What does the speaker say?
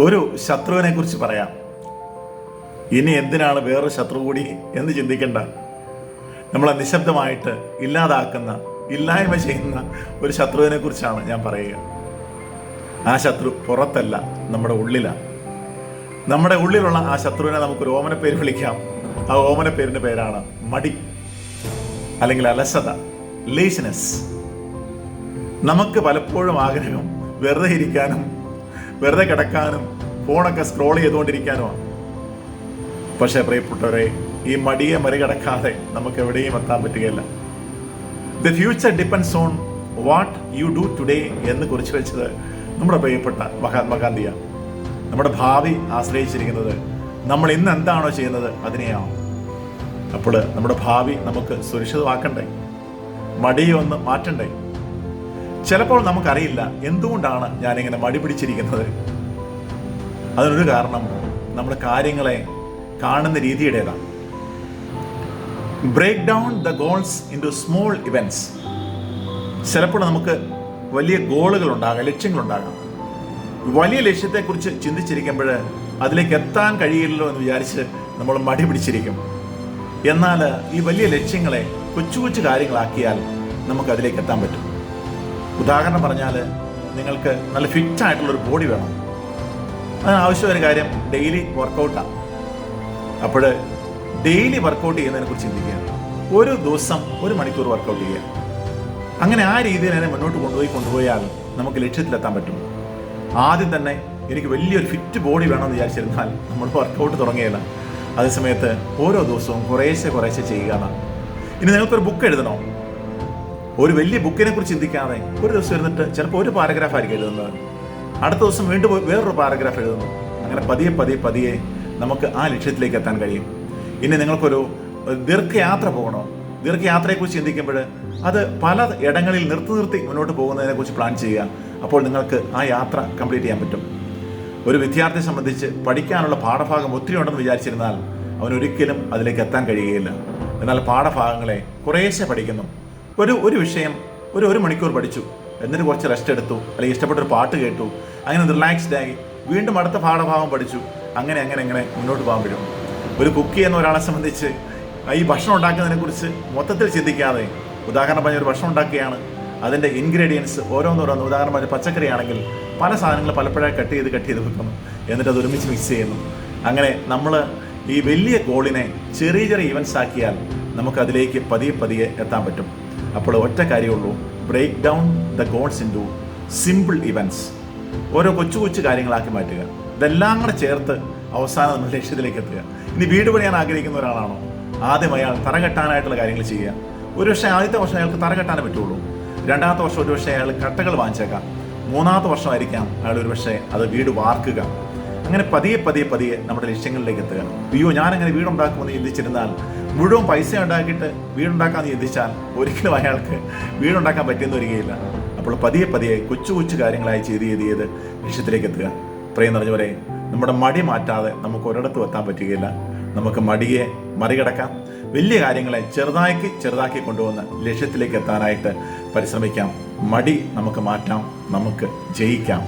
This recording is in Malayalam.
ഒരു ശത്രുവിനെ കുറിച്ച് പറയാം. ഇനി എന്തിനാണ് വേറൊരു ശത്രു കൂടി എന്ന് ചിന്തിക്കേണ്ട. നമ്മളെ നിശബ്ദമായിട്ട് ഇല്ലാതാക്കുന്ന, ഇല്ലായ്മ ചെയ്യുന്ന ഒരു ശത്രുവിനെ കുറിച്ചാണ് ഞാൻ പറയുക. ആ ശത്രു പുറത്തല്ല, നമ്മുടെ ഉള്ളിലാണ്. നമ്മുടെ ഉള്ളിലുള്ള ആ ശത്രുവിനെ നമുക്കൊരു ഓമന പേര് വിളിക്കാം. ആ ഓമന പേരിൻ്റെ പേരാണ് മടി, അല്ലെങ്കിൽ അലസത, ലേസിനെസ്. നമുക്ക് പലപ്പോഴും ആഗ്രഹം വെറുതെ ഇരിക്കാനും വെറുതെ കിടക്കാനും ഫോണൊക്കെ സ്ക്രോൾ ചെയ്തുകൊണ്ടിരിക്കാനുമാണ്. പക്ഷേ പ്രിയപ്പെട്ടവരെ, ഈ മടിയെ മറികടക്കാതെ നമുക്ക് എവിടെയും എത്താൻ പറ്റുകയില്ല. The future depends on what you do today എന്ന് കുറിച്ച് വെച്ചത് നമ്മുടെ പ്രിയപ്പെട്ട മഹാത്മാഗാന്ധിയാണ്. നമ്മുടെ ഭാവി ആശ്രയിച്ചിരിക്കുന്നത് നമ്മൾ ഇന്ന് എന്താണോ ചെയ്യുന്നത് അതിനെയാണ്. അപ്പോൾ നമ്മുടെ ഭാവി നമുക്ക് സുരക്ഷിതമാക്കണ്ടേ, മടിയെ ഒന്ന് മാറ്റണ്ടേ. ചിലപ്പോൾ നമുക്കറിയില്ല എന്തുകൊണ്ടാണ് ഞാനിങ്ങനെ മടി പിടിച്ചിരിക്കുന്നത്. അതിനൊരു കാരണം നമ്മുടെ കാര്യങ്ങളെ കാണുന്ന രീതിയുടേതാണ്. Break down the goals into small events. ചിലപ്പോൾ നമുക്ക് വലിയ ഗോളുകൾ ഉണ്ടാകാം, ലക്ഷ്യങ്ങളുണ്ടാകാം. വലിയ ലക്ഷ്യത്തെക്കുറിച്ച് ചിന്തിച്ചിരിക്കുമ്പോൾ അതിലേക്ക് എത്താൻ കഴിയില്ലല്ലോ എന്ന് വിചാരിച്ച് നമ്മൾ മടി പിടിച്ചിരിക്കും. എന്നാൽ ഈ വലിയ ലക്ഷ്യങ്ങളെ കൊച്ചു കൊച്ചു കാര്യങ്ങളാക്കിയാൽ നമുക്ക് അതിലേക്ക് എത്താൻ പറ്റും. ഉദാഹരണം പറഞ്ഞാൽ, നിങ്ങൾക്ക് നല്ല ഫിറ്റായിട്ടുള്ളൊരു ബോഡി വേണം. അതിനാവശ്യമായ കാര്യം ഡെയിലി വർക്കൗട്ടാണ്. അപ്പോൾ ഡെയിലി വർക്കൗട്ട് ചെയ്യുന്നതിനെ കുറിച്ച് ചിന്തിക്കുക. ഒരു ദിവസം 1 മണിക്കൂർ വർക്കൗട്ട് ചെയ്യുക. അങ്ങനെ ആ രീതിയിൽ തന്നെ മുന്നോട്ട് കൊണ്ടുപോയാൽ നമുക്ക് ലക്ഷ്യത്തിലെത്താൻ പറ്റും. ആദ്യം തന്നെ എനിക്ക് വലിയൊരു ഫിറ്റ് ബോഡി വേണമെന്ന് വിചാരിച്ചിരുന്നാൽ നമ്മൾ വർക്കൗട്ട് തുടങ്ങിയില്ല. അതേസമയത്ത് ഓരോ ദിവസവും കുറേശ്ശെ ചെയ്യുകയാണ്. ഇനി നിങ്ങൾക്കൊരു ബുക്ക് എഴുതണോ? ഒരു വലിയ ബുക്കിനെ കുറിച്ച് ചിന്തിക്കാതെ ഒരു ദിവസം ഇരുന്നിട്ട് ചിലപ്പോൾ ഒരു പാരഗ്രാഫ് ആയിരിക്കും എഴുതുന്നത്. അടുത്ത ദിവസം വീണ്ടും വേറൊരു പാരഗ്രാഫ് എഴുതുന്നു. അങ്ങനെ പതിയെ നമുക്ക് ആ ലക്ഷ്യത്തിലേക്ക് എത്താൻ കഴിയും. ഇനി നിങ്ങൾക്കൊരു ദീർഘയാത്ര പോകണോ? ദീർഘയാത്രയെക്കുറിച്ച് ചിന്തിക്കുമ്പോൾ അത് പല ഇടങ്ങളിൽ നിർത്തി മുന്നോട്ട് പോകുന്നതിനെക്കുറിച്ച് പ്ലാൻ ചെയ്യുക. അപ്പോൾ നിങ്ങൾക്ക് ആ യാത്ര കംപ്ലീറ്റ് ചെയ്യാൻ പറ്റും. ഒരു വിദ്യാർത്ഥിയെ സംബന്ധിച്ച് പഠിക്കാനുള്ള പാഠഭാഗം ഒത്തിരി ഉണ്ടെന്ന് വിചാരിച്ചിരുന്നാൽ അവനൊരിക്കലും അതിലേക്ക് എത്താൻ കഴിയുകയില്ല. എന്നാൽ പാഠഭാഗങ്ങളെ കുറേശ്ശെ പഠിക്കുന്നു. ഒരു വിഷയം ഒരു മണിക്കൂർ പഠിച്ചു, എന്നിട്ട് കുറച്ച് റെസ്റ്റ് എടുത്തു, അല്ലെങ്കിൽ ഇഷ്ടപ്പെട്ടൊരു പാട്ട് കേട്ടു, അങ്ങനെ റിലാക്സ്ഡ് ആയി വീണ്ടും അടുത്ത പാഠഭാഗം പഠിച്ചു. അങ്ങനെ മുന്നോട്ട് പോകാൻ പറ്റും. ഒരു കുക്ക് ചെയ്യുന്ന ഒരാളെ സംബന്ധിച്ച് ഈ ഭക്ഷണം ഉണ്ടാക്കുന്നതിനെക്കുറിച്ച് മൊത്തത്തിൽ ചിന്തിക്കാതെ, ഉദാഹരണം പറഞ്ഞ ഒരു ഭക്ഷണം ഉണ്ടാക്കുകയാണ്, അതിൻ്റെ ഇൻഗ്രീഡിയൻസ് ഓരോന്നോരോന്ന്, ഉദാഹരണം പറഞ്ഞ പച്ചക്കറി ആണെങ്കിൽ പല സാധനങ്ങൾ പലപ്പോഴായി കട്ട് ചെയ്ത് വെക്കുന്നു, എന്നിട്ട് അത് ഒരുമിച്ച് മിക്സ് ചെയ്യുന്നു. അങ്ങനെ നമ്മൾ ഈ വലിയ ഗോളിനെ ചെറിയ ഇവൻറ്റ്സ് ആക്കിയാൽ നമുക്കതിലേക്ക് പതിയെ എത്താൻ പറ്റും. അപ്പോൾ ഒറ്റ കാര്യമുള്ളൂ, break down the goals into simple events. ഓരോ കൊച്ചു കാര്യങ്ങളാക്കി മാറ്റുക. ഇതെല്ലാം കൂടെ ചേർത്ത് അവസാനം നമ്മൾ ലക്ഷ്യത്തിലേക്ക് എത്തുക. ഇനി വീട് പണിയാൻ ആഗ്രഹിക്കുന്ന ഒരാളാണോ? ആദ്യം അയാൾ തറകെട്ടാനായിട്ടുള്ള കാര്യങ്ങൾ ചെയ്യുക. ഒരുപക്ഷെ ആദ്യത്തെ വർഷം അയാൾക്ക് തറകെട്ടാനേ പറ്റുള്ളൂ. രണ്ടാമത്തെ വർഷം ഒരുപക്ഷെ അയാൾ കട്ടകൾ വാങ്ങിച്ചേക്കാം. മൂന്നാമത്തെ വർഷമായിരിക്കാം അയാൾ ഒരുപക്ഷെ അത് വീട് വാർക്കുക. അങ്ങനെ പതിയെ നമ്മുടെ ലക്ഷ്യങ്ങളിലേക്ക് എത്തുക. ഞാനങ്ങനെ വീടുണ്ടാക്കുമെന്ന് ചിന്തിച്ചിരുന്നാൽ, മുഴുവൻ പൈസ ഉണ്ടാക്കിയിട്ട് വീടുണ്ടാക്കാമെന്ന് ചിന്തിച്ചാൽ ഒരിക്കലും അയാൾക്ക് വീടുണ്ടാക്കാൻ പറ്റിയെന്ന് വരികയില്ല. അപ്പോൾ പതിയെ കൊച്ചു കാര്യങ്ങളായി ചെയ്ത് ലക്ഷ്യത്തിലേക്ക് എത്തുക. പ്രിയം നിറഞ്ഞവരെ, നമ്മുടെ മടി മാറ്റാതെ നമുക്ക് ഒരിടത്തും എത്താൻ പറ്റുകയില്ല. നമുക്ക് മടിയെ മറികടക്കാം. വലിയ കാര്യങ്ങളെ ചെറുതാക്കി കൊണ്ടുവന്ന് ലക്ഷ്യത്തിലേക്ക് എത്താനായിട്ട് പരിശ്രമിക്കാം. മടി നമുക്ക് മാറ്റാം, നമുക്ക് ജയിക്കാം.